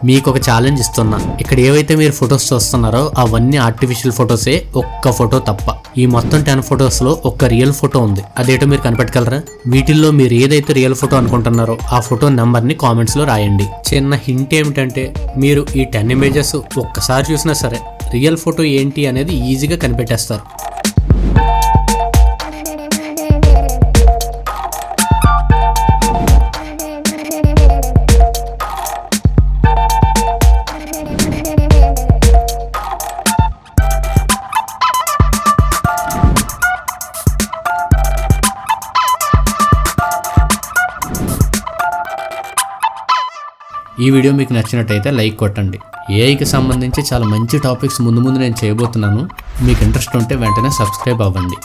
మీకు ఒక ఛాలెంజ్ ఇస్తున్నా. ఇక్కడ ఏవైతే మీరు ఫొటోస్ చూస్తున్నారో అవన్నీ ఆర్టిఫిషియల్ ఫొటోసే, ఒక్క ఫోటో తప్ప. ఈ మొత్తం 10 ఫొటోస్ లో ఒక్క రియల్ ఫోటో ఉంది. అదేటో మీరు కనిపెట్టగలరా? వీటిల్లో మీరు ఏదైతే రియల్ ఫోటో అనుకుంటున్నారో ఆ ఫోటో నెంబర్ ని కామెంట్స్ లో రాయండి. చిన్న హింట్ ఏమిటంటే, మీరు ఈ 10 ఇమేజెస్ ఒక్కసారి చూసినా సరే రియల్ ఫోటో ఏంటి అనేది ఈజీగా కనిపెట్టేస్తారు. ఈ వీడియో మీకు నచ్చినట్టయితే లైక్ కొట్టండి. ఏఐకి సంబంధించి చాలా మంచి టాపిక్స్ ముందు నేను చేయబోతున్నాను. మీకు ఇంట్రెస్ట్ ఉంటే వెంటనే సబ్స్క్రైబ్ అవ్వండి.